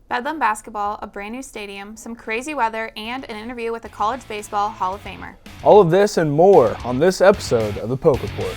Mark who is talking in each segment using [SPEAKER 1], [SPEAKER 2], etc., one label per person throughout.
[SPEAKER 1] Bedlam basketball, a brand new stadium, some crazy weather, and an interview with a college baseball Hall of Famer.
[SPEAKER 2] All of this and more on this episode of the Poke Report.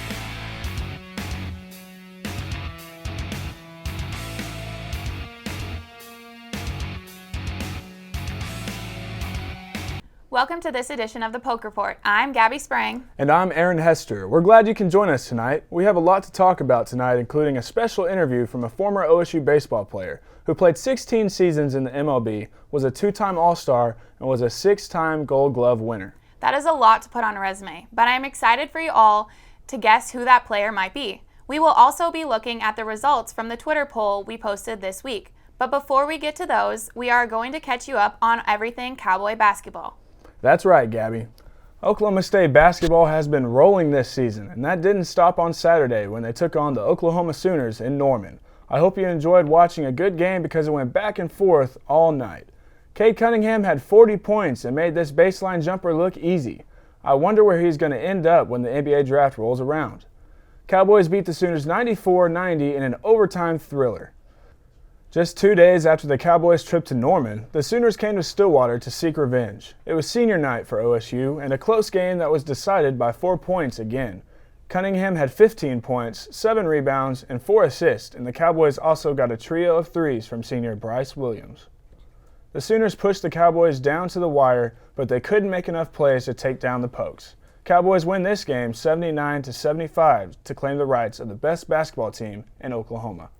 [SPEAKER 1] Welcome to this edition of the Poke Report. I'm Gabby Sprang.
[SPEAKER 2] And I'm Aaron Hester. We're glad you can join us tonight. We have a lot to talk about tonight, including a special interview from a former OSU baseball player who played 16 seasons in the MLB, was a two-time All-Star, and was a six-time Gold Glove winner.
[SPEAKER 1] That is a lot to put on a resume, but I'm excited for you all to guess who that player might be. We will also be looking at the results from the Twitter poll we posted this week. But before we get to those, we are going to catch you up on everything Cowboy basketball.
[SPEAKER 2] That's right, Gabby. Oklahoma State basketball has been rolling this season, and that didn't stop on Saturday when they took on the Oklahoma Sooners in Norman. I hope you enjoyed watching a good game because it went back and forth all night. Cade Cunningham had 40 points and made this baseline jumper look easy. I wonder where he's going to end up when the NBA draft rolls around. Cowboys beat the Sooners 94-90 in an overtime thriller. Just 2 days after the Cowboys' trip to Norman, the Sooners came to Stillwater to seek revenge. It was senior night for OSU and a close game that was decided by 4 points again. Cunningham had 15 points, 7 rebounds, and 4 assists, and the Cowboys also got a trio of threes from senior Bryce Williams. The Sooners pushed the Cowboys down to the wire, but they couldn't make enough plays to take down the Pokes. Cowboys win this game 79-75 to claim the rights of the best basketball team in Oklahoma.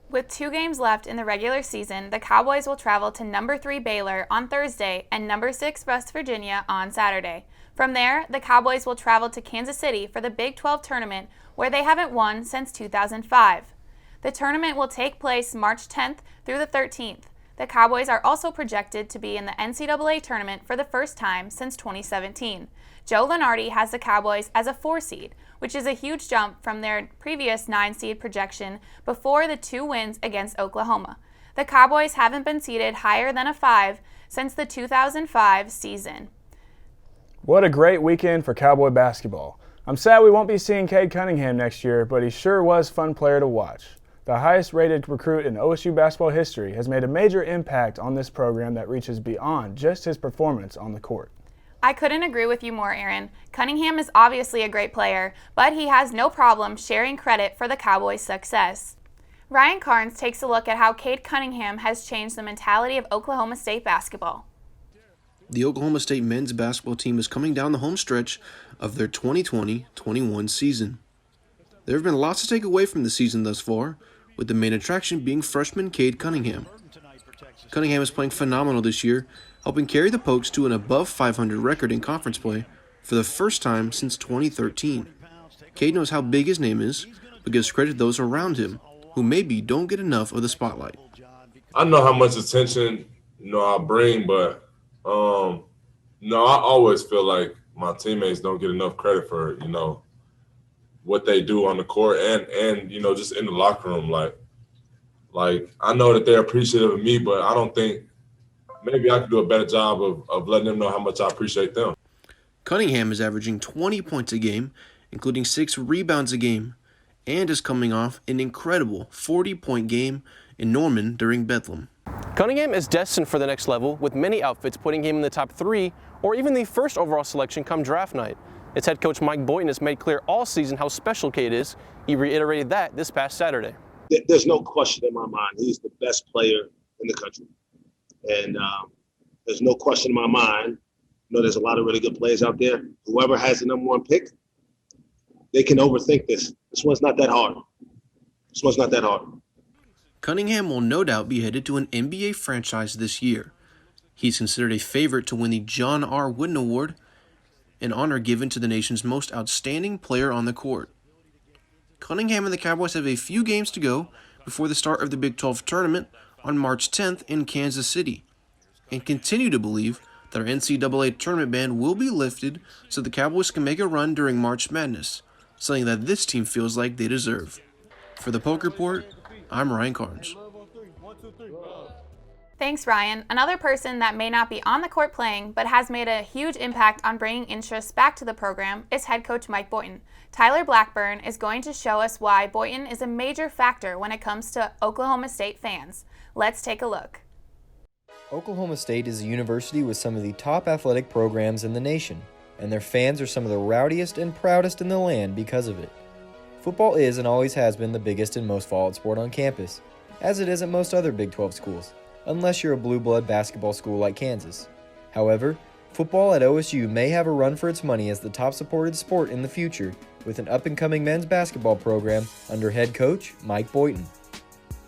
[SPEAKER 1] With 2 games left in the regular season, the Cowboys will travel to number 3 Baylor on Thursday and number 6 West Virginia on Saturday. From there, the Cowboys will travel to Kansas City for the Big 12 tournament, where they haven't won since 2005. The tournament will take place March 10th through the 13th. The Cowboys are also projected to be in the NCAA tournament for the first time since 2017. Joe Lunardi has the Cowboys as a 4 seed, which is a huge jump from their previous 9 seed projection before the 2 wins against Oklahoma. The Cowboys haven't been seeded higher than a 5 since the 2005 season.
[SPEAKER 2] What a great weekend for Cowboy basketball. I'm sad we won't be seeing Cade Cunningham next year, but he sure was a fun player to watch. The highest-rated recruit in OSU basketball history has made a major impact on this program that reaches beyond just his performance on the court.
[SPEAKER 1] I couldn't agree with you more, Aaron. Cunningham is obviously a great player, but he has no problem sharing credit for the Cowboys' success. Ryan Carnes takes a look at how Cade Cunningham has changed the mentality of Oklahoma State basketball.
[SPEAKER 3] The Oklahoma State men's basketball team is coming down the home stretch of their 2020-21 season. There have been lots to take away from the season thus far, with the main attraction being freshman Cade Cunningham. Cunningham is playing phenomenal this year, helping carry the Pokes to an above 500 record in conference play for the first time since 2013. Cade knows how big his name is, but gives credit to those around him who maybe don't get enough of the spotlight.
[SPEAKER 4] I know how much attention, I bring, but I always feel like my teammates don't get enough credit for, what they do on the court and just in the locker room. Like I know that they're appreciative of me, but I don't think maybe I could do a better job of letting them know how much I appreciate them.
[SPEAKER 3] Cunningham is averaging 20 points a game, including 6 rebounds a game, and is coming off an incredible 40-point game in Norman during Bedlam.
[SPEAKER 5] Cunningham is destined for the next level, with many outfits putting him in the top 3 or even the first overall selection come draft night. Its head coach Mike Boynton has made clear all season how special Cade is. He reiterated that this past Saturday.
[SPEAKER 6] There's no question in my mind he's the best player in the country. And there's no question in my mind, there's a lot of really good players out there. Whoever has the number 1 pick, they can overthink this. This one's not that hard.
[SPEAKER 3] Cunningham will no doubt be headed to an NBA franchise this year. He's considered a favorite to win the John R. Wooden Award, an honor given to the nation's most outstanding player on the court. Cunningham and the Cowboys have a few games to go before the start of the Big 12 tournament on March 10th in Kansas City, and continue to believe that our NCAA tournament ban will be lifted so the Cowboys can make a run during March Madness, something that this team feels like they deserve. For the Poke Report, I'm Ryan Carnes.
[SPEAKER 1] Thanks, Ryan. Another person that may not be on the court playing, but has made a huge impact on bringing interest back to the program is head coach Mike Boynton. Tyler Blackburn is going to show us why Boynton is a major factor when it comes to Oklahoma State fans. Let's take a look.
[SPEAKER 7] Oklahoma State is a university with some of the top athletic programs in the nation, and their fans are some of the rowdiest and proudest in the land because of it. Football is and always has been the biggest and most followed sport on campus, as it is at most other Big 12 schools, unless you're a blue blood basketball school like Kansas. However, football at OSU may have a run for its money as the top supported sport in the future, with an up-and-coming men's basketball program under head coach Mike Boynton.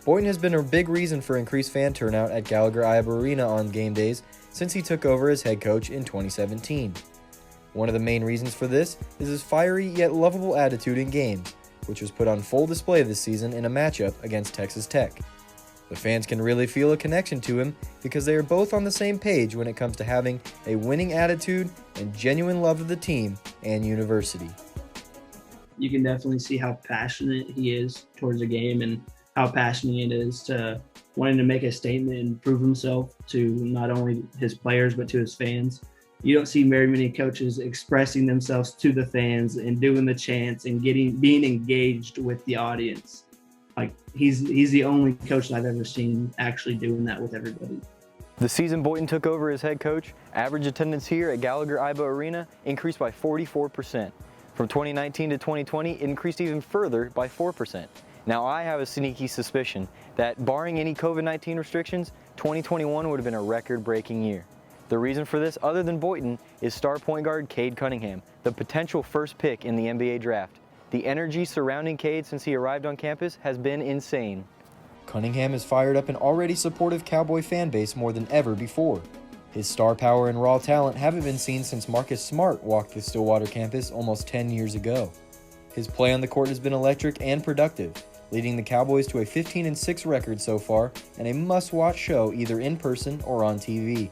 [SPEAKER 7] Boynton has been a big reason for increased fan turnout at Gallagher-Iba Arena on game days since he took over as head coach in 2017. One of the main reasons for this is his fiery yet lovable attitude in games, which was put on full display this season in a matchup against Texas Tech. The fans can really feel a connection to him because they are both on the same page when it comes to having a winning attitude and genuine love of the team and university.
[SPEAKER 8] You can definitely see how passionate he is towards the game and how passionate it is to wanting to make a statement and prove himself to not only his players but to his fans. You don't see very many coaches expressing themselves to the fans and doing the chants and being engaged with the audience. Like he's the only coach that I've ever seen actually doing that with everybody.
[SPEAKER 7] The season Boynton took over as head coach, average attendance here at Gallagher-Iba Arena increased by 44%. From 2019 to 2020, it increased even further by 4%. Now I have a sneaky suspicion that barring any COVID-19 restrictions, 2021 would have been a record-breaking year. The reason for this, other than Boynton, is star point guard Cade Cunningham, the potential first pick in the NBA draft. The energy surrounding Cade since he arrived on campus has been insane. Cunningham has fired up an already supportive Cowboy fan base more than ever before. His star power and raw talent haven't been seen since Marcus Smart walked the Stillwater campus almost 10 years ago. His play on the court has been electric and productive, leading the Cowboys to a 15-6 record so far and a must-watch show either in person or on TV.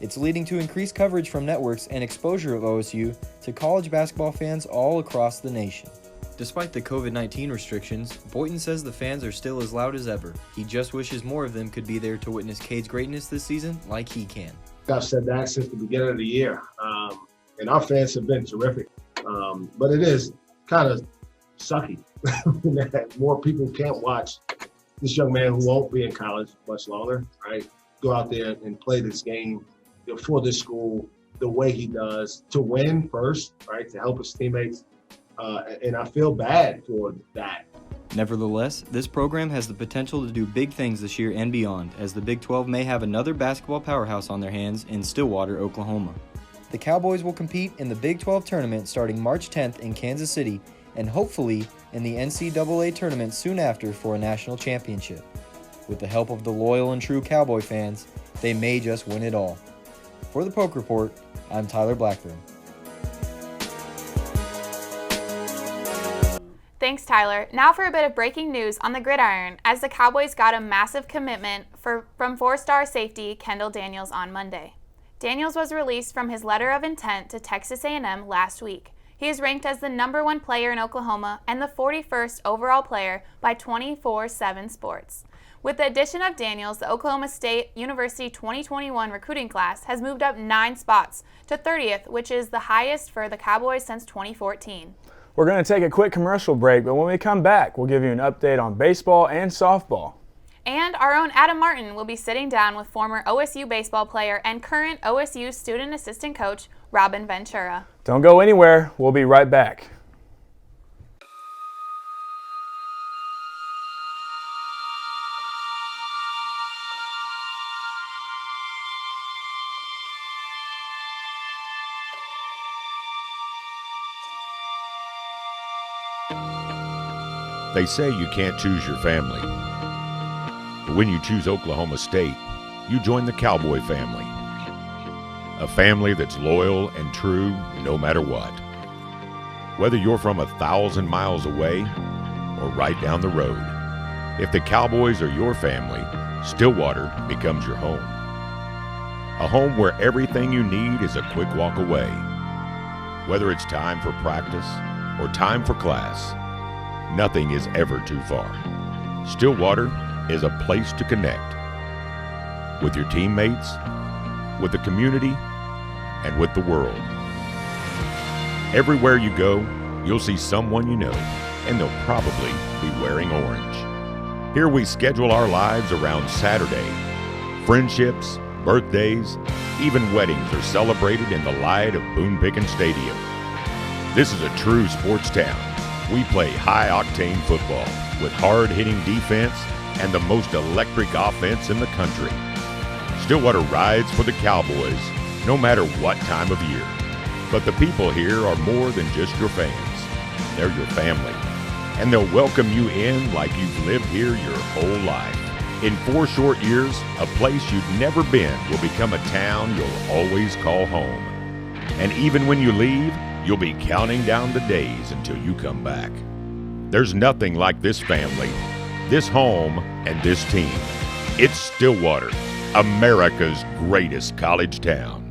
[SPEAKER 7] It's leading to increased coverage from networks and exposure of OSU to college basketball fans all across the nation. Despite the COVID-19 restrictions, Boynton says the fans are still as loud as ever. He just wishes more of them could be there to witness Cade's greatness this season like he can.
[SPEAKER 6] I've said that since the beginning of the year, and our fans have been terrific. But it is kind of sucky that more people can't watch this young man who won't be in college much longer, right? Go out there and play this game for this school the way he does, to win first, right? To help his teammates. And I feel bad for that.
[SPEAKER 7] Nevertheless, this program has the potential to do big things this year and beyond, as the Big 12 may have another basketball powerhouse on their hands in Stillwater, Oklahoma. The Cowboys will compete in the Big 12 tournament starting March 10th in Kansas City, and hopefully in the NCAA tournament soon after for a national championship. With the help of the loyal and true Cowboy fans, they may just win it all. For the Poke Report, I'm Tyler Blackburn.
[SPEAKER 1] Thanks, Tyler. Now for a bit of breaking news on the gridiron, as the Cowboys got a massive commitment from four-star safety Kendall Daniels on Monday. Daniels was released from his letter of intent to Texas A&M last week. He is ranked as the #1 player in Oklahoma and the 41st overall player by 24/7 Sports. With the addition of Daniels, the Oklahoma State University 2021 recruiting class has moved up 9 spots to 30th, which is the highest for the Cowboys since 2014.
[SPEAKER 2] We're going to take a quick commercial break, but when we come back, we'll give you an update on baseball and softball.
[SPEAKER 1] And our own Adam Martin will be sitting down with former OSU baseball player and current OSU student assistant coach Robin Ventura.
[SPEAKER 2] Don't go anywhere. We'll be right back.
[SPEAKER 9] They say you can't choose your family. But when you choose Oklahoma State, you join the Cowboy family. A family that's loyal and true no matter what. Whether you're from 1,000 miles away or right down the road, if the Cowboys are your family, Stillwater becomes your home. A home where everything you need is a quick walk away. Whether it's time for practice or time for class, nothing is ever too far. Stillwater is a place to connect with your teammates, with the community, and with the world. Everywhere you go, you'll see someone you know, and they'll probably be wearing orange. Here we schedule our lives around Saturday, friendships, birthdays, even weddings are celebrated in the light of Boone Pickens Stadium. This is a true sports town. We play high-octane football with hard-hitting defense and the most electric offense in the country. Stillwater rides for the Cowboys no matter what time of year. But the people here are more than just your fans. They're your family. And they'll welcome you in like you've lived here your whole life. In 4 short years, a place you've never been will become a town you'll always call home. And even when you leave, you'll be counting down the days until you come back. There's nothing like this family, this home, and this team. It's Stillwater, America's greatest college town.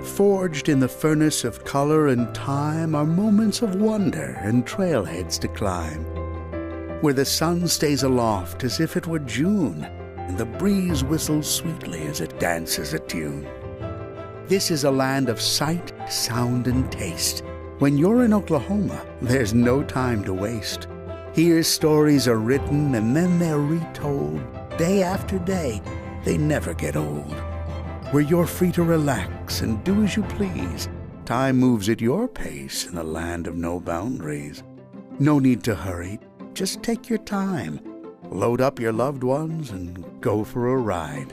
[SPEAKER 10] Forged in the furnace of color and time are moments of wonder and trailheads to climb, where the sun stays aloft as if it were June, and the breeze whistles sweetly as it dances a tune. This is a land of sight, sound, and taste. When you're in Oklahoma, there's no time to waste. Here stories are written and then they're retold. Day after day, they never get old. Where you're free to relax and do as you please. Time moves at your pace in a land of no boundaries. No need to hurry, just take your time. Load up your loved ones and go for a ride.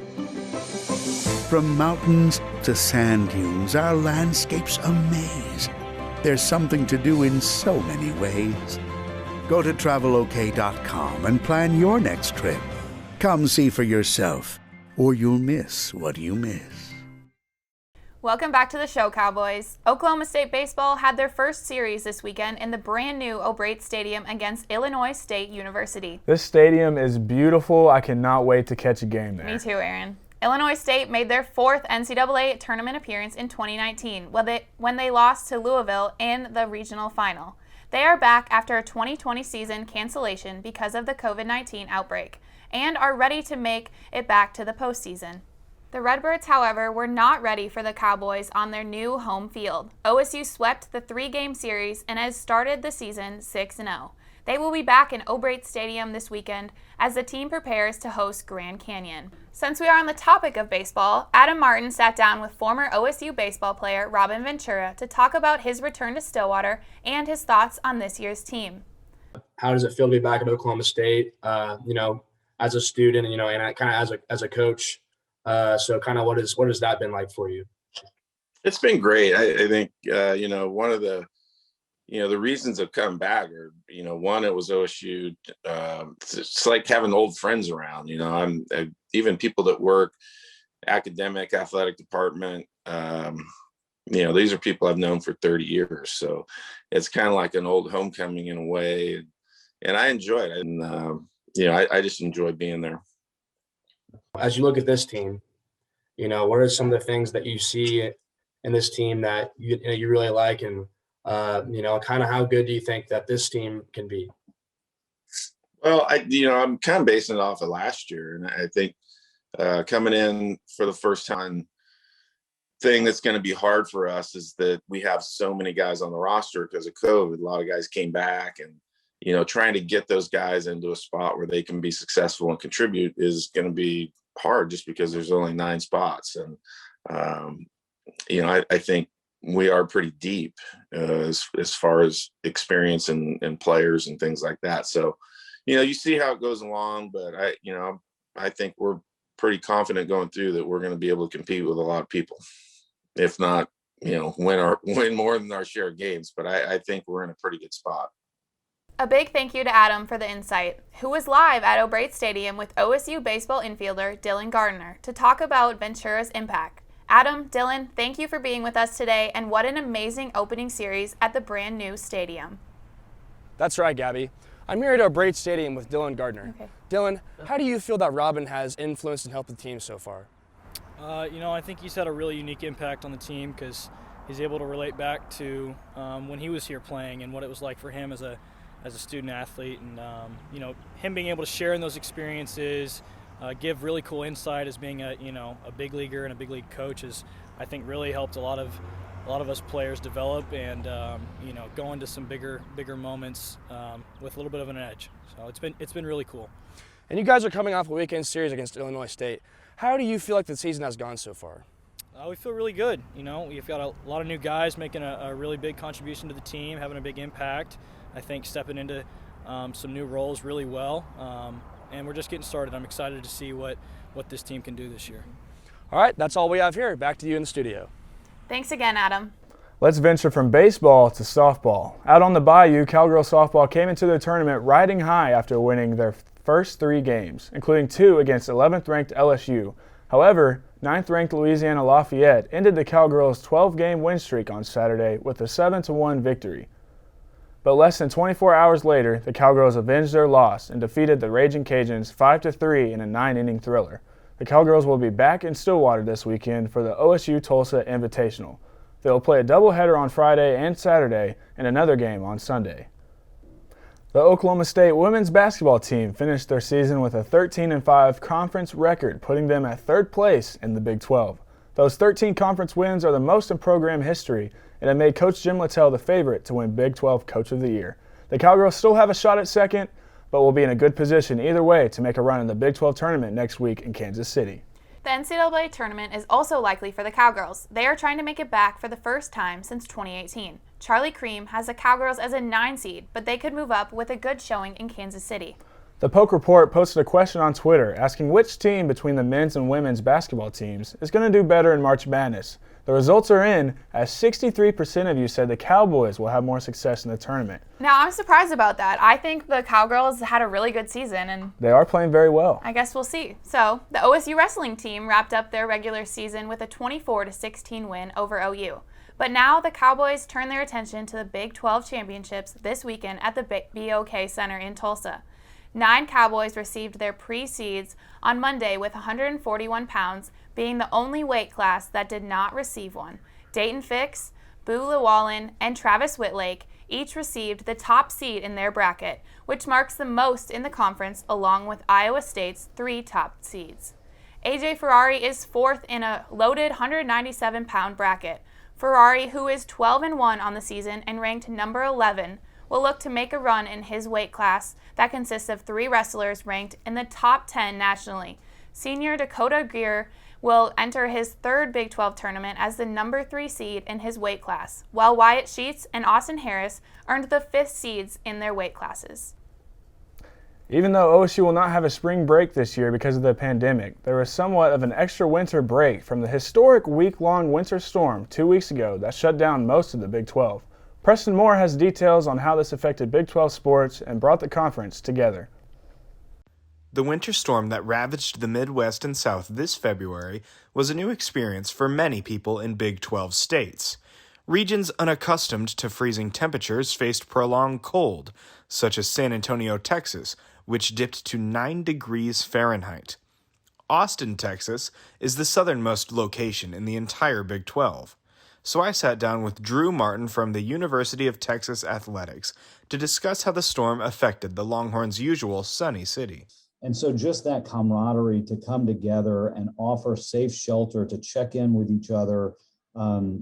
[SPEAKER 10] From mountains to sand dunes, our landscape's a maze. There's something to do in so many ways. Go to TravelOK.com and plan your next trip. Come see for yourself, or you'll miss what you miss.
[SPEAKER 1] Welcome back to the show, Cowboys. Oklahoma State baseball had their first series this weekend in the brand new O'Brate Stadium against Illinois State University.
[SPEAKER 2] This stadium is beautiful. I cannot wait to catch a game there.
[SPEAKER 1] Me too, Aaron. Illinois State made their 4th NCAA tournament appearance in 2019 when they lost to Louisville in the regional final. They are back after a 2020 season cancellation because of the COVID-19 outbreak and are ready to make it back to the postseason. The Redbirds, however, were not ready for the Cowboys on their new home field. OSU swept the 3-game series and has started the season 6-0. They will be back in O'Brate Stadium this weekend as the team prepares to host Grand Canyon. Since we are on the topic of baseball, Adam Martin sat down with former OSU baseball player Robin Ventura to talk about his return to Stillwater and his thoughts on this year's team.
[SPEAKER 11] How does it feel to be back at Oklahoma State, as a student, and kind of as a coach? So kind of what has that been like for you?
[SPEAKER 12] It's been great. I think, one of the reasons I've come back are, one, it was OSU. It's like having old friends around, even people that work academic, athletic department. These are people I've known for 30 years. So it's kind of like an old homecoming in a way. And I enjoy it. And, I just enjoy being there.
[SPEAKER 11] As you look at this team, what are some of the things that you see in this team that you really like, and kind of how good do you think that this team can be?
[SPEAKER 12] Well, I'm kind of basing it off of last year, and I think coming in for the first time, thing that's going to be hard for us is that we have so many guys on the roster because of COVID. A lot of guys came back, and trying to get those guys into a spot where they can be successful and contribute is going to be hard just because there's only 9 spots. And, I think we are pretty deep as far as experience and players and things like that. So, you see how it goes along, but I think we're pretty confident going through that we're going to be able to compete with a lot of people, if not, win more than our share of games. But I think we're in a pretty good spot.
[SPEAKER 1] A big thank you to Adam for the insight, who was live at O'Brate Stadium with OSU baseball infielder Dylan Gardner to talk about Ventura's impact. Adam, Dylan, thank you for being with us today, and what an amazing opening series at the brand new stadium.
[SPEAKER 13] That's right, Gabby. I'm here at O'Brate Stadium with Dylan Gardner.
[SPEAKER 1] Okay.
[SPEAKER 13] Dylan, how do you feel that Robin has influenced and helped the team so far?
[SPEAKER 14] I think he's had a really unique impact on the team because he's able to relate back to when he was here playing and what it was like for him as a student athlete, and him being able to share in those experiences, give really cool insight as being a big leaguer and a big league coach has, I think, really helped a lot of us players develop and go into some bigger moments with a little bit of an edge. So it's been really cool.
[SPEAKER 13] And you guys are coming off a weekend series against Illinois State. How do you feel like the season has gone so far?
[SPEAKER 14] We feel really good. We've got a lot of new guys making a really big contribution to the team, having a big impact. I think stepping into some new roles really well. And we're just getting started. I'm excited to see what this team can do this year.
[SPEAKER 13] All right, that's all we have here. Back to you in the studio.
[SPEAKER 1] Thanks again, Adam.
[SPEAKER 2] Let's venture from baseball to softball. Out on the Bayou, Cowgirl softball came into the tournament riding high after winning their first 3 games, including 2 against 11th-ranked LSU. However, 9th-ranked Louisiana Lafayette ended the Cowgirls' 12-game win streak on Saturday with a 7-1 victory. But less than 24 hours later, the Cowgirls avenged their loss and defeated the Raging Cajuns 5-3 in a 9-inning thriller. The Cowgirls will be back in Stillwater this weekend for the OSU Tulsa Invitational. They will play a doubleheader on Friday and Saturday and another game on Sunday. The Oklahoma State women's basketball team finished their season with a 13-5 conference record, putting them at 3rd place in the Big 12. Those 13 conference wins are the most in program history and have made Coach Jim Littell the favorite to win Big 12 Coach of the Year. The Cowgirls still have a shot at second, but will be in a good position either way to make a run in the Big 12 tournament next week in Kansas City.
[SPEAKER 1] The NCAA tournament is also likely for the Cowgirls. They are trying to make it back for the first time since 2018. Charlie Cream has the Cowgirls as a 9 seed, but they could move up with a good showing in Kansas City.
[SPEAKER 2] The Poke Report posted a question on Twitter asking which team between the men's and women's basketball teams is going to do better in March Madness. The results are in, as 63% of you said the Cowboys will have more success in the tournament.
[SPEAKER 1] Now, I'm surprised about that. I think the Cowgirls had a really good season, and
[SPEAKER 2] they are playing very well.
[SPEAKER 1] I guess we'll see. So, the OSU wrestling team wrapped up their regular season with a 24-16 win over OU. But now the Cowboys turn their attention to the Big 12 championships this weekend at the BOK Center in Tulsa. 9 Cowboys received their pre-seeds on Monday with 141 pounds, being the only weight class that did not receive one. Dayton Fix, Boo Llewellyn, and Travis Whitlake each received the top seed in their bracket, which marks the most in the conference along with Iowa State's 3 top seeds. AJ Ferrari is 4th in a loaded 197-pound bracket. Ferrari, who is 12-1 on the season and ranked number 11, will look to make a run in his weight class that consists of 3 wrestlers ranked in the top 10 nationally. Senior Dakota Greer will enter his 3rd Big 12 tournament as the number 3 seed in his weight class, while Wyatt Sheets and Austin Harris earned the 5th seeds in their weight classes.
[SPEAKER 2] Even though OSU will not have a spring break this year because of the pandemic, there was somewhat of an extra winter break from the historic week-long winter storm 2 weeks ago that shut down most of the Big 12. Preston Moore has details on how this affected Big 12 sports and brought the conference together.
[SPEAKER 15] The winter storm that ravaged the Midwest and South this February was a new experience for many people in Big 12 states. Regions unaccustomed to freezing temperatures faced prolonged cold, such as San Antonio, Texas, which dipped to 9 degrees Fahrenheit. Austin, Texas, is the southernmost location in the entire Big 12. So I sat down with Drew Martin from the University of Texas Athletics to discuss how the storm affected the Longhorns' usual sunny city.
[SPEAKER 16] And so just that camaraderie to come together and offer safe shelter, to check in with each other,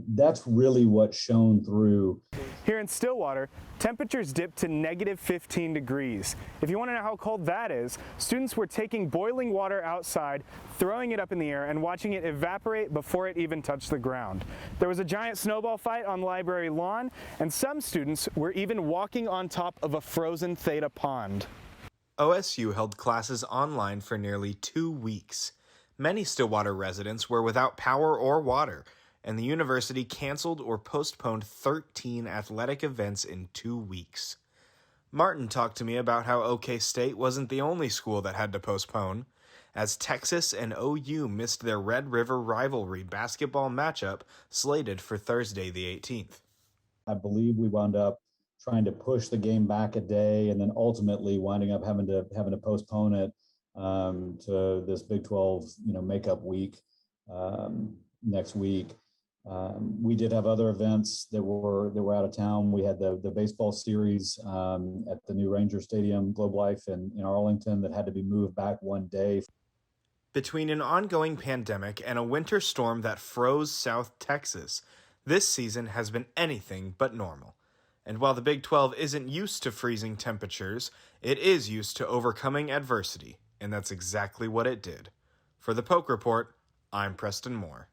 [SPEAKER 16] that's really what shone through.
[SPEAKER 17] Here in Stillwater, temperatures dipped to negative 15 degrees. If you want to know how cold that is, students were taking boiling water outside, throwing it up in the air, and watching it evaporate before it even touched the ground. There was a giant snowball fight on the library lawn, and some students were even walking on top of a frozen Theta pond.
[SPEAKER 15] OSU held classes online for nearly 2 weeks. Many Stillwater residents were without power or water, and the university canceled or postponed 13 athletic events in 2 weeks. Martin talked to me about how OK State wasn't the only school that had to postpone, as Texas and OU missed their Red River rivalry basketball matchup slated for Thursday the 18th.
[SPEAKER 16] I believe we wound up trying to push the game back a day and then ultimately winding up having to postpone it to this Big 12 makeup week next week. We did have other events that were out of town. We had the baseball series at the new Ranger Stadium, Globe Life in Arlington, that had to be moved back one day.
[SPEAKER 15] Between an ongoing pandemic and a winter storm that froze South Texas, this season has been anything but normal. And while the Big 12 isn't used to freezing temperatures, it is used to overcoming adversity, and that's exactly what it did. For the Poke Report, I'm Preston Moore.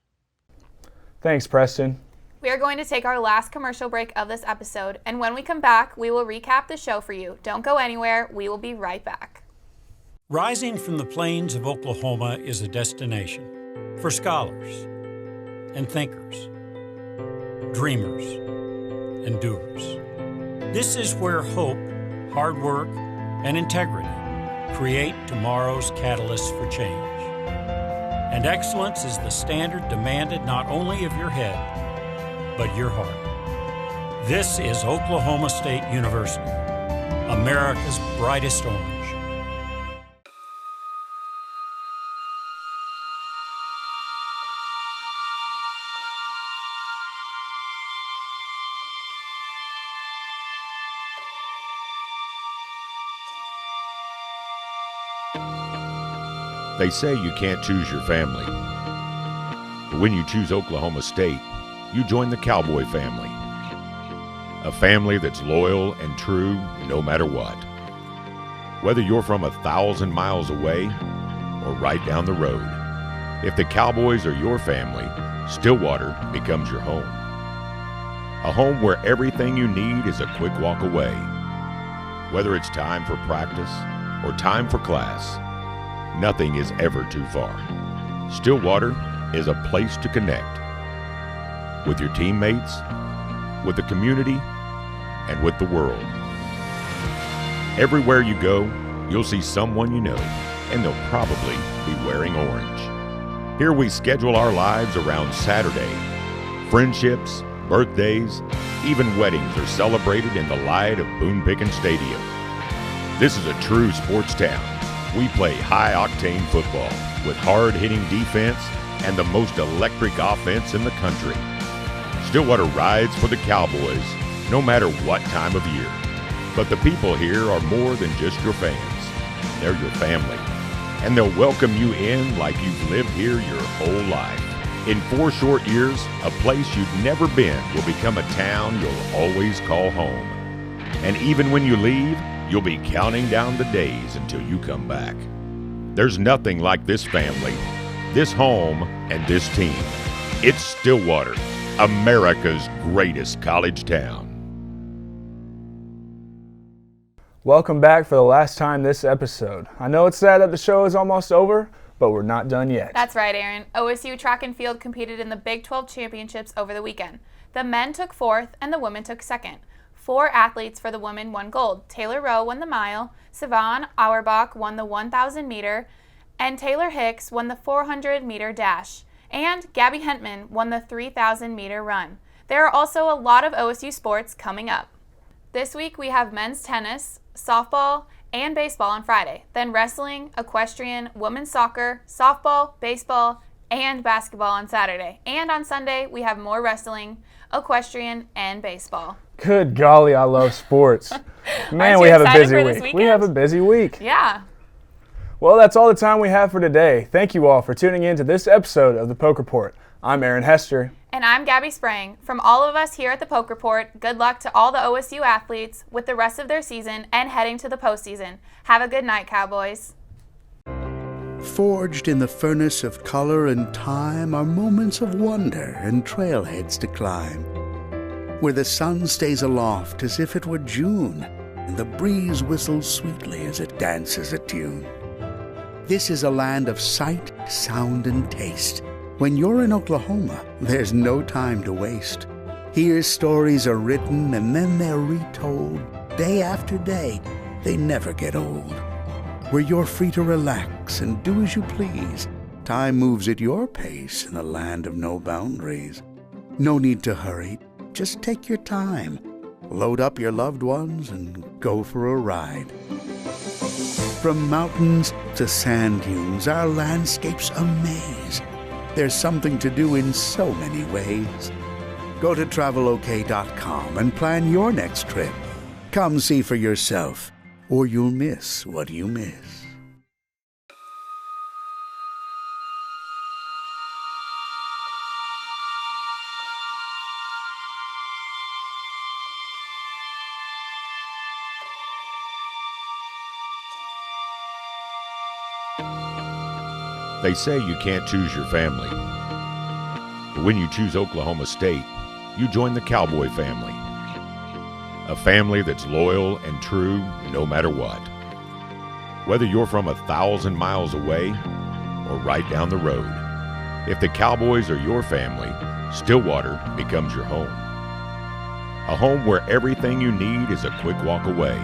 [SPEAKER 2] Thanks, Preston.
[SPEAKER 1] We are going to take our last commercial break of this episode, and when we come back, we will recap the show for you. Don't go anywhere. We will be right back.
[SPEAKER 18] Rising from the plains of Oklahoma is a destination for scholars and thinkers, dreamers and doers. This is where hope, hard work, and integrity create tomorrow's catalyst for change. And excellence is the standard demanded not only of your head, but your heart. This is Oklahoma State University, America's brightest orange.
[SPEAKER 9] They say you can't choose your family. But when you choose Oklahoma State, you join the Cowboy family. A family that's loyal and true no matter what. Whether you're from 1,000 miles away or right down the road, if the Cowboys are your family, Stillwater becomes your home. A home where everything you need is a quick walk away. Whether it's time for practice or time for class, nothing is ever too far. Stillwater is a place to connect with your teammates, with the community, and with the world. Everywhere you go, you'll see someone you know, and they'll probably be wearing orange. Here we schedule our lives around Saturday. Friendships, birthdays, even weddings are celebrated in the light of Boone Pickens Stadium. This is a true sports town. We play high-octane football with hard-hitting defense and the most electric offense in the country. Stillwater rides for the Cowboys no matter what time of year. But the people here are more than just your fans. They're your family. And they'll welcome you in like you've lived here your whole life. In 4 short years, a place you've never been will become a town you'll always call home. And even when you leave, you'll be counting down the days until you come back. There's nothing like this family, this home, and this team. It's Stillwater, America's greatest college town.
[SPEAKER 2] Welcome back for the last time this episode. I know it's sad that the show is almost over, but we're not done yet.
[SPEAKER 1] That's right, Aaron. OSU track and field competed in the Big 12 championships over the weekend. The men took 4th and the women took 2nd. 4 athletes for the women won gold. Taylor Rowe won the mile, Sivan Auerbach won the 1,000 meter, and Taylor Hicks won the 400 meter dash. And Gabby Hentman won the 3,000 meter run. There are also a lot of OSU sports coming up. This week we have men's tennis, softball, and baseball on Friday. Then wrestling, equestrian, women's soccer, softball, baseball, and basketball on Saturday. And on Sunday we have more wrestling, equestrian, and baseball.
[SPEAKER 2] Good golly, I love sports. Man, we have a busy week. We have a busy week.
[SPEAKER 1] Yeah.
[SPEAKER 2] Well, that's all the time we have for today. Thank you all for tuning in to this episode of the Poke Report. I'm Aaron Hester.
[SPEAKER 1] And I'm Gabby Sprang. From all of us here at the Poke Report, good luck to all the OSU athletes with the rest of their season and heading to the postseason. Have a good night, Cowboys.
[SPEAKER 10] Forged in the furnace of color and time are moments of wonder and trailheads to climb, where the sun stays aloft as if it were June, and the breeze whistles sweetly as it dances a tune. This is a land of sight, sound, and taste. When you're in Oklahoma, there's no time to waste. Here stories are written and then they're retold. Day after day, they never get old. Where you're free to relax and do as you please. Time moves at your pace in a land of no boundaries. No need to hurry, just take your time. Load up your loved ones and go for a ride. From mountains to sand dunes, our landscapes amaze. There's something to do in so many ways. Go to travelok.com and plan your next trip. Come see for yourself, or you'll miss what you miss.
[SPEAKER 9] They say you can't choose your family. But when you choose Oklahoma State, you join the Cowboy family. A family that's loyal and true no matter what. Whether you're from 1,000 miles away or right down the road, if the Cowboys are your family, Stillwater becomes your home. A home where everything you need is a quick walk away.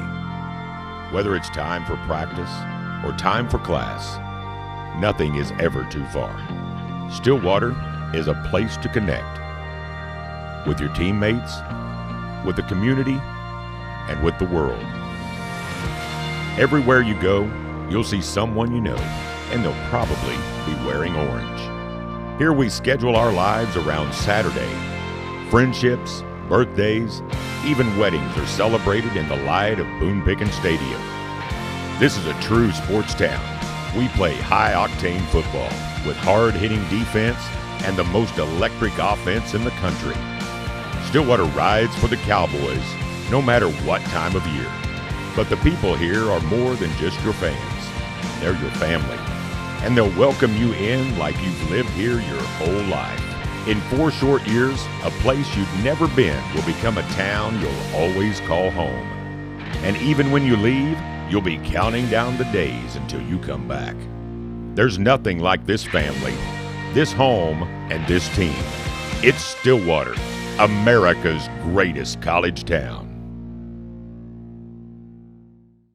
[SPEAKER 9] Whether it's time for practice or time for class, nothing is ever too far. Stillwater is a place to connect with your teammates, with the community, and with the world. Everywhere you go, you'll see someone you know, and they'll probably be wearing orange. Here we schedule our lives around Saturday. Friendships, birthdays, even weddings are celebrated in the light of Boone Pickens Stadium. This is a true sports town. We play high-octane football with hard-hitting defense and the most electric offense in the country. Stillwater rides for the Cowboys no matter what time of year. But the people here are more than just your fans. They're your family. And they'll welcome you in like you've lived here your whole life. In 4 short years, a place you've never been will become a town you'll always call home. And even when you leave, you'll be counting down the days until you come back. There's nothing like this family, this home, and this team. It's Stillwater, America's greatest college town.